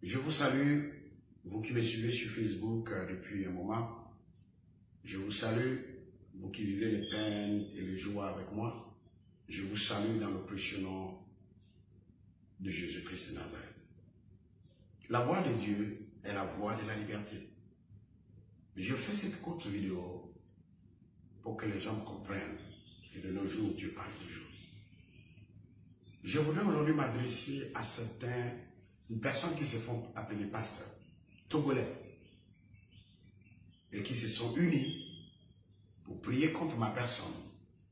Je vous salue, vous qui me suivez sur Facebook depuis un moment. Je vous salue, vous qui vivez les peines et les joies avec moi. Je vous salue dans le précieux nom de Jésus-Christ de Nazareth. La voix de Dieu est la voix de la liberté. Je fais cette courte vidéo pour que les gens comprennent que de nos jours, Dieu parle toujours. Je voudrais aujourd'hui m'adresser à une personne qui se font appeler pasteur, togolais, et qui se sont unis pour prier contre ma personne,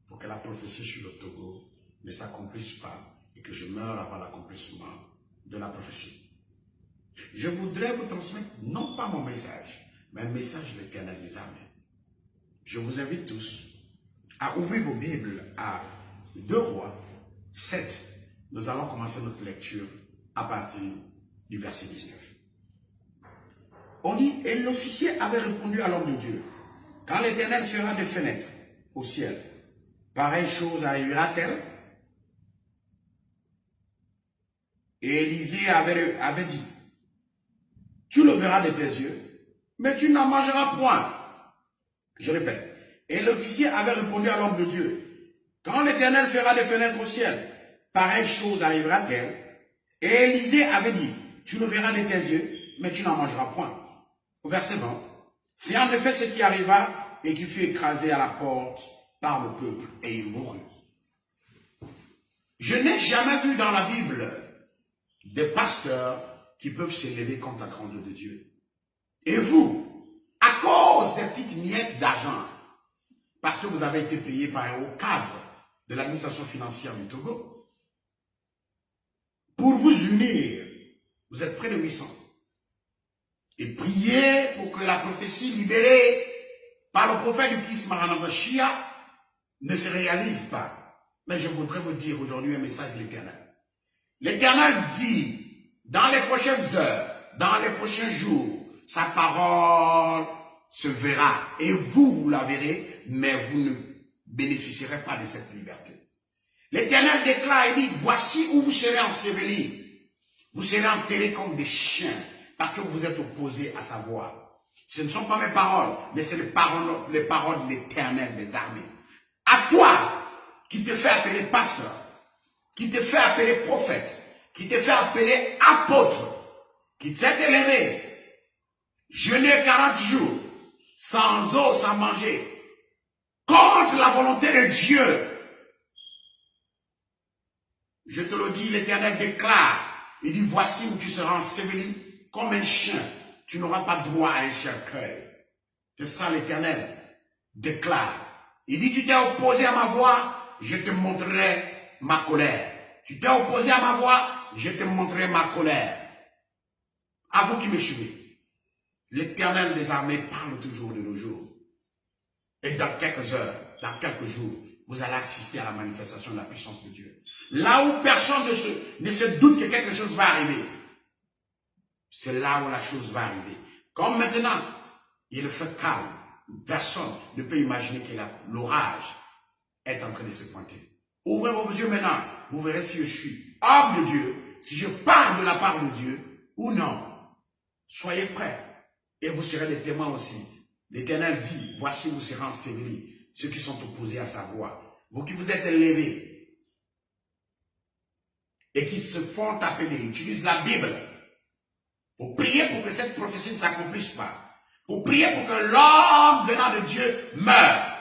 pour que la prophétie sur le Togo ne s'accomplisse pas et que je meure avant l'accomplissement de la prophétie. Je voudrais vous transmettre non pas mon message, mais un message de l'Éternel des armées. Je vous invite tous à ouvrir vos Bibles à 2 Rois 7. Nous allons commencer notre lecture à partir du verset 19. On dit, et l'officier avait répondu à l'homme de Dieu, quand l'Éternel fera des fenêtres au ciel, pareille chose arrivera-t-elle? Et Élisée avait dit, tu le verras de tes yeux, mais tu n'en mangeras point. Je répète, et l'officier avait répondu à l'homme de Dieu, quand l'Éternel fera des fenêtres au ciel, pareille chose arrivera-t-elle? Et Élisée avait dit, tu le verras de tes yeux, mais tu n'en mangeras point. Au verset 20, c'est en effet ce qui arriva et qui fut écrasé à la porte par le peuple, et il mourut. Je n'ai jamais vu dans la Bible des pasteurs qui peuvent s'élever contre la grandeur de Dieu. Et vous, à cause des petites miettes d'argent, parce que vous avez été payé par un haut cadre de l'administration financière du Togo, pour vous unir, vous êtes près de 800. Et priez pour que la prophétie libérée par le prophète du Christ Maranatha ne se réalise pas. Mais je voudrais vous dire aujourd'hui un message de l'Éternel. L'Éternel dit, dans les prochaines heures, dans les prochains jours, sa parole se verra. Et vous la verrez, mais vous ne bénéficierez pas de cette liberté. L'Éternel déclare et dit, voici où vous serez ensevelis. Vous serez enterrés comme des chiens, parce que vous vous êtes opposés à sa voix. Ce ne sont pas mes paroles, mais c'est les paroles de l'Éternel des armées. À toi, qui te fait appeler pasteur, qui te fait appeler prophète, qui te fait appeler apôtre, qui t'est élevé, jeûner 40 jours, sans eau, sans manger, contre la volonté de Dieu. Je te le dis, l'Éternel déclare, il dit, voici où tu seras enseveli comme un chien, tu n'auras pas droit à un cercueil. C'est ça l'Éternel déclare. Il dit, tu t'es opposé à ma voix, je te montrerai ma colère. Tu t'es opposé à ma voix, je te montrerai ma colère. À vous qui me suivez, l'Éternel des armées parle toujours de nos jours. Et dans quelques heures, dans quelques jours, vous allez assister à la manifestation de la puissance de Dieu. Là où personne ne se doute que quelque chose va arriver, c'est là où la chose va arriver. Comme maintenant, il fait calme. Personne ne peut imaginer que l'orage est en train de se pointer. Ouvrez vos yeux maintenant, vous verrez si je suis homme de Dieu, si je parle de la part de Dieu ou non. Soyez prêts et vous serez des témoins aussi. L'Éternel dit, voici vous serez ensevelis, ceux qui sont opposés à sa voix. Vous qui vous êtes élevés et qui se font appeler, utilisent la Bible pour prier pour que cette prophétie ne s'accomplisse pas. Pour prier pour que l'homme venant de Dieu meure.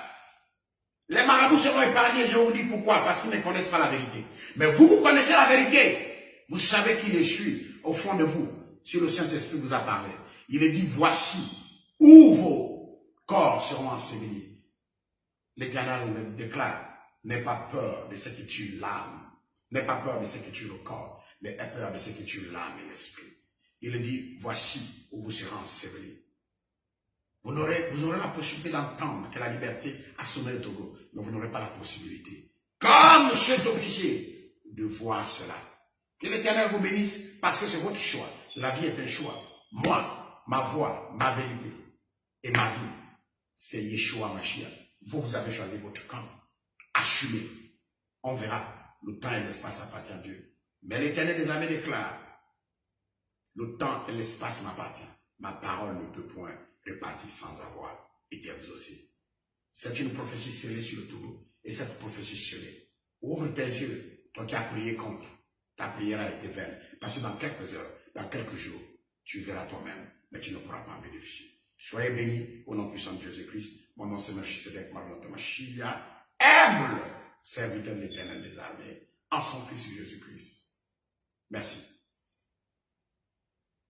Les marabouts seront épargnés, je vous dis pourquoi, parce qu'ils ne connaissent pas la vérité. Mais vous, vous connaissez la vérité. Vous savez qui je suis au fond de vous, si le Saint-Esprit vous a parlé. Il est dit, voici où vos corps seront ensevelis. L'Éternel me déclare, n'aie pas peur de ce qui tue l'âme. N'aie pas peur de ce qui tue le corps, mais aie peur de ce qui tue l'âme et l'esprit. Il dit, voici où vous serez ensevelis. Vous aurez la possibilité d'entendre que la liberté a sonné le Togo, mais vous n'aurez pas la possibilité, comme cet officier, de voir cela. Que l'Éternel vous bénisse, parce que c'est votre choix. La vie est un choix. Moi, ma voix, ma vérité et ma vie, c'est Yeshua Mashiach. Vous avez choisi votre camp. Assumez. On verra. Le temps et l'espace appartiennent à Dieu. Mais l'Éternel des armées déclare, Le temps et l'espace m'appartiennent. Ma parole ne peut point répartir sans avoir été exaucée. C'est une prophétie scellée sur le tout. Et cette prophétie scellée, ouvre tes yeux, toi qui as prié contre. Ta prière a été vaine. Parce que dans quelques heures, dans quelques jours, tu verras toi-même, mais tu ne pourras pas en bénéficier. Soyez bénis au nom puissant de Jésus-Christ. Mon nom c'est Melchisedec Marlotomachia, humble serviteur de l'Éternel des armées, en son Fils Jésus-Christ. Merci.